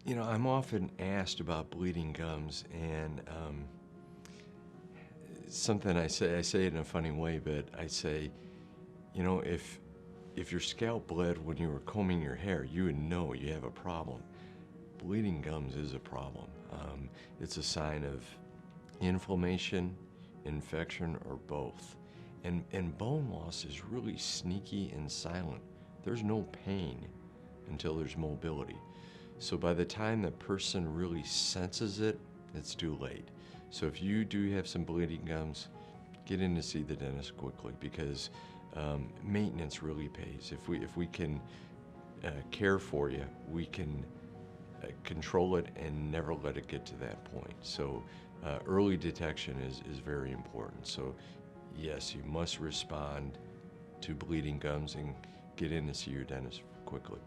You know, I'm often asked about bleeding gums, and something I say it in a funny way, but I say, you know, if your scalp bled when you were combing your hair, you would know you have a problem. Bleeding gums is a problem. It's a sign of inflammation, infection, or both. And bone loss is really sneaky and silent. There's no pain until there's mobility. So by the time the person really senses it, it's too late. So if you do have some bleeding gums, get in to see the dentist quickly, because maintenance really pays. If we can care for you, we can control it and never let it get to that point. So early detection is very important. So yes, you must respond to bleeding gums and get in to see your dentist quickly.